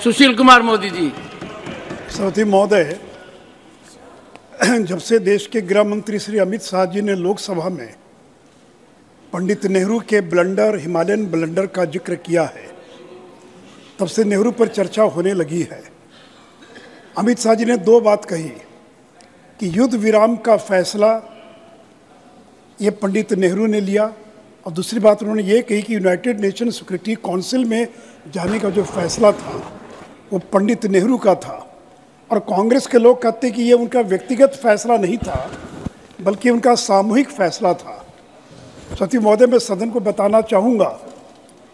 सुशील कुमार मोदी जी। सभापति महोदय, जब से देश के गृह मंत्री श्री अमित शाह जी ने लोकसभा में पंडित नेहरू के ब्लंडर, हिमालयन ब्लंडर का जिक्र किया है, तब से नेहरू पर चर्चा होने लगी है। अमित शाह जी ने दो बात कही कि युद्ध विराम का फैसला ये पंडित नेहरू ने लिया, और दूसरी बात उन्होंने ये कही कि यूनाइटेड नेशन सिक्योरिटी काउंसिल में जाने का जो फैसला था वो पंडित नेहरू का था। और कांग्रेस के लोग कहते कि ये उनका व्यक्तिगत फैसला नहीं था, बल्कि उनका सामूहिक फैसला था। सती महोदय, मैं सदन को बताना चाहूँगा,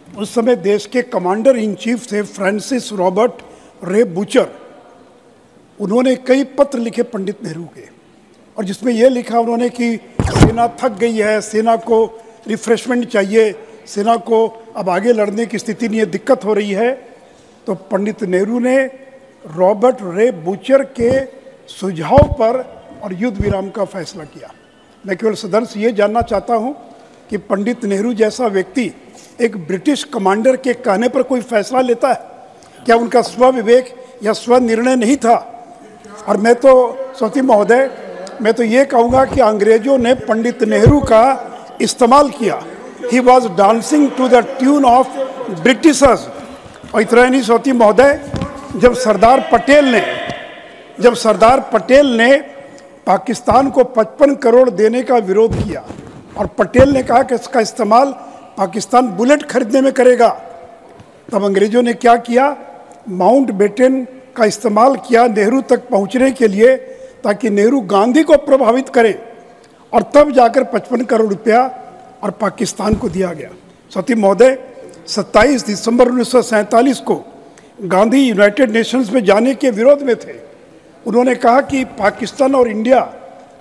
उस समय देश के कमांडर इन चीफ थे फ्रांसिस रॉबर्ट रे बूचर। उन्होंने कई पत्र लिखे पंडित नेहरू के, और जिसमें यह लिखा उन्होंने कि सेना थक गई है, सेना को रिफ्रेशमेंट चाहिए, सेना को अब आगे लड़ने की स्थिति नहीं है, दिक्कत हो रही है। तो पंडित नेहरू ने रॉबर्ट रे बूचर के सुझाव पर और युद्ध विराम का फैसला किया। मैं केवल सदन से ये जानना चाहता हूँ कि पंडित नेहरू जैसा व्यक्ति एक ब्रिटिश कमांडर के कहने पर कोई फैसला लेता है? क्या उनका स्व विवेक या स्व निर्णय नहीं था? और मैं तो सती महोदय, मैं तो ये कहूँगा कि अंग्रेजों ने पंडित नेहरू का इस्तेमाल किया। He was dancing to the tune of Britishers. और इतना नहीं सती महोदय, जब सरदार पटेल ने पाकिस्तान को 55 करोड़ देने का विरोध किया, और पटेल ने कहा कि इसका इस्तेमाल पाकिस्तान बुलेट खरीदने में करेगा, तब अंग्रेजों ने क्या किया? माउंट बेटन का इस्तेमाल किया नेहरू तक पहुंचने के लिए, ताकि नेहरू गांधी को प्रभावित करें, और तब जाकर 55 करोड़ रुपया और पाकिस्तान को दिया गया। सती महोदय, 27 दिसंबर 1947 को गांधी यूनाइटेड नेशंस में जाने के विरोध में थे। उन्होंने कहा कि पाकिस्तान और इंडिया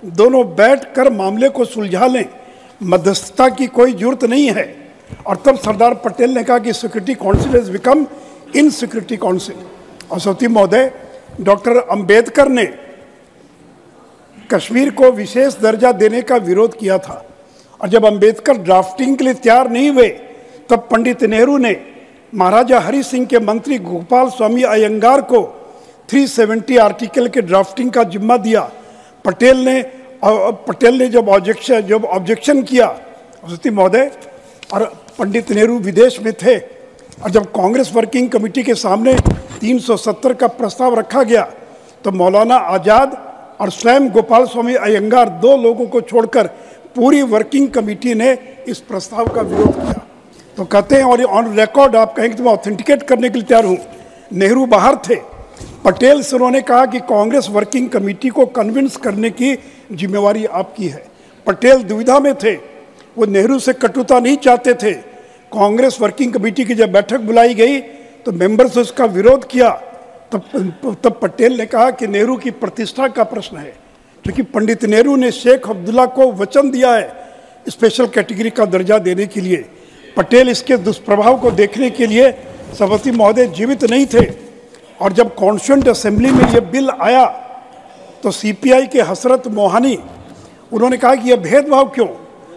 दोनों बैठकर मामले को सुलझा लें, मध्यस्थता की कोई जरूरत नहीं है। और तब सरदार पटेल ने कहा कि security council has become in security council. और सती महोदय, डॉक्टर अंबेडकर ने कश्मीर को विशेष दर्जा देने का विरोध किया था, और जब अंबेडकर ड्राफ्टिंग के लिए तैयार नहीं हुए, तब पंडित नेहरू ने महाराजा हरि सिंह के मंत्री गोपाल स्वामी अयंगार को 370 आर्टिकल के ड्राफ्टिंग का जिम्मा दिया। पटेल ने जब ऑब्जेक्शन किया, सती महोदय, और पंडित नेहरू विदेश में थे, और जब कांग्रेस वर्किंग कमेटी के सामने 370 का प्रस्ताव रखा गया, तो मौलाना आज़ाद और स्वयं गोपाल स्वामी अयंगार, दो लोगों को छोड़कर पूरी वर्किंग कमेटी ने इस प्रस्ताव का विरोध किया। तो कहते हैं, और ऑन रिकॉर्ड आप कहेंगे तो मैं ऑथेंटिकेट करने के लिए तैयार हूँ, नेहरू बाहर थे, पटेल से उन्होंने कहा कि कांग्रेस वर्किंग कमेटी को कन्विंस करने की जिम्मेवारी आपकी है। पटेल दुविधा में थे, वो नेहरू से कटुता नहीं चाहते थे। कांग्रेस वर्किंग कमेटी की जब बैठक बुलाई गई तो मेंबर्स ने उसका विरोध किया। तब पटेल ने कहा कि नेहरू की प्रतिष्ठा का प्रश्न है, क्योंकि पंडित नेहरू ने शेख अब्दुल्ला को वचन दिया है स्पेशल कैटेगरी का दर्जा देने के लिए। पटेल इसके दुष्प्रभाव को देखने के लिए सभापति महोदय जीवित नहीं थे, और जब कॉन्स्टिट्यूएंट असेंबली में ये बिल आया तो सीपीआई के हसरत मोहानी, उन्होंने कहा कि यह भेदभाव क्यों,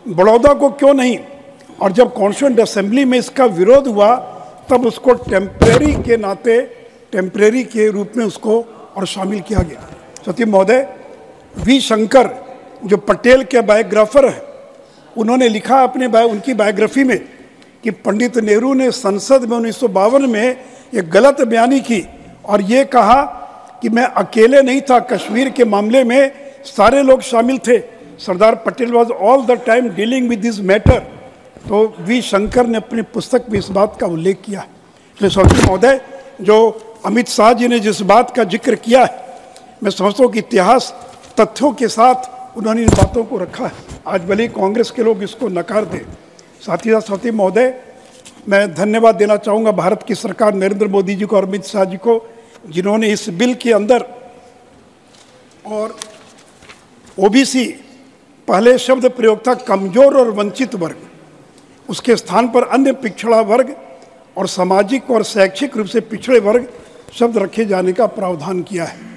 बड़ौदा को क्यों नहीं। और जब कॉन्स्टिट्यूएंट असेंबली में इसका विरोध हुआ, तब उसको टेम्परेरी के रूप में उसको और शामिल किया गया। सती महोदय, वी शंकर जो पटेल के बायोग्राफर हैं, उन्होंने लिखा उनकी बायोग्राफी में कि पंडित नेहरू ने संसद में 1952 में ये गलत बयानी की, और ये कहा कि मैं अकेले नहीं था, कश्मीर के मामले में सारे लोग शामिल थे, Sardar Patel was all the time dealing with this matter. तो वी शंकर ने अपनी पुस्तक में इस बात का उल्लेख किया है। इसलिए सभापति महोदय, जो अमित शाह जी ने जिस बात का जिक्र किया है, मैं समझता हूँ कि इतिहास तथ्यों के साथ उन्होंने इन बातों को रखा है। आज भले कांग्रेस के लोग इसको नकार दें। साथ ही साथ सभापति महोदय, मैं धन्यवाद देना चाहूँगा भारत की सरकार, नरेंद्र मोदी जी को और अमित शाह जी को, जिन्होंने इस बिल के अंदर और ओबीसी, पहले शब्द प्रयोग था कमजोर और वंचित वर्ग, उसके स्थान पर अन्य पिछड़ा वर्ग और सामाजिक और शैक्षिक रूप से पिछड़े वर्ग शब्द रखे जाने का प्रावधान किया है।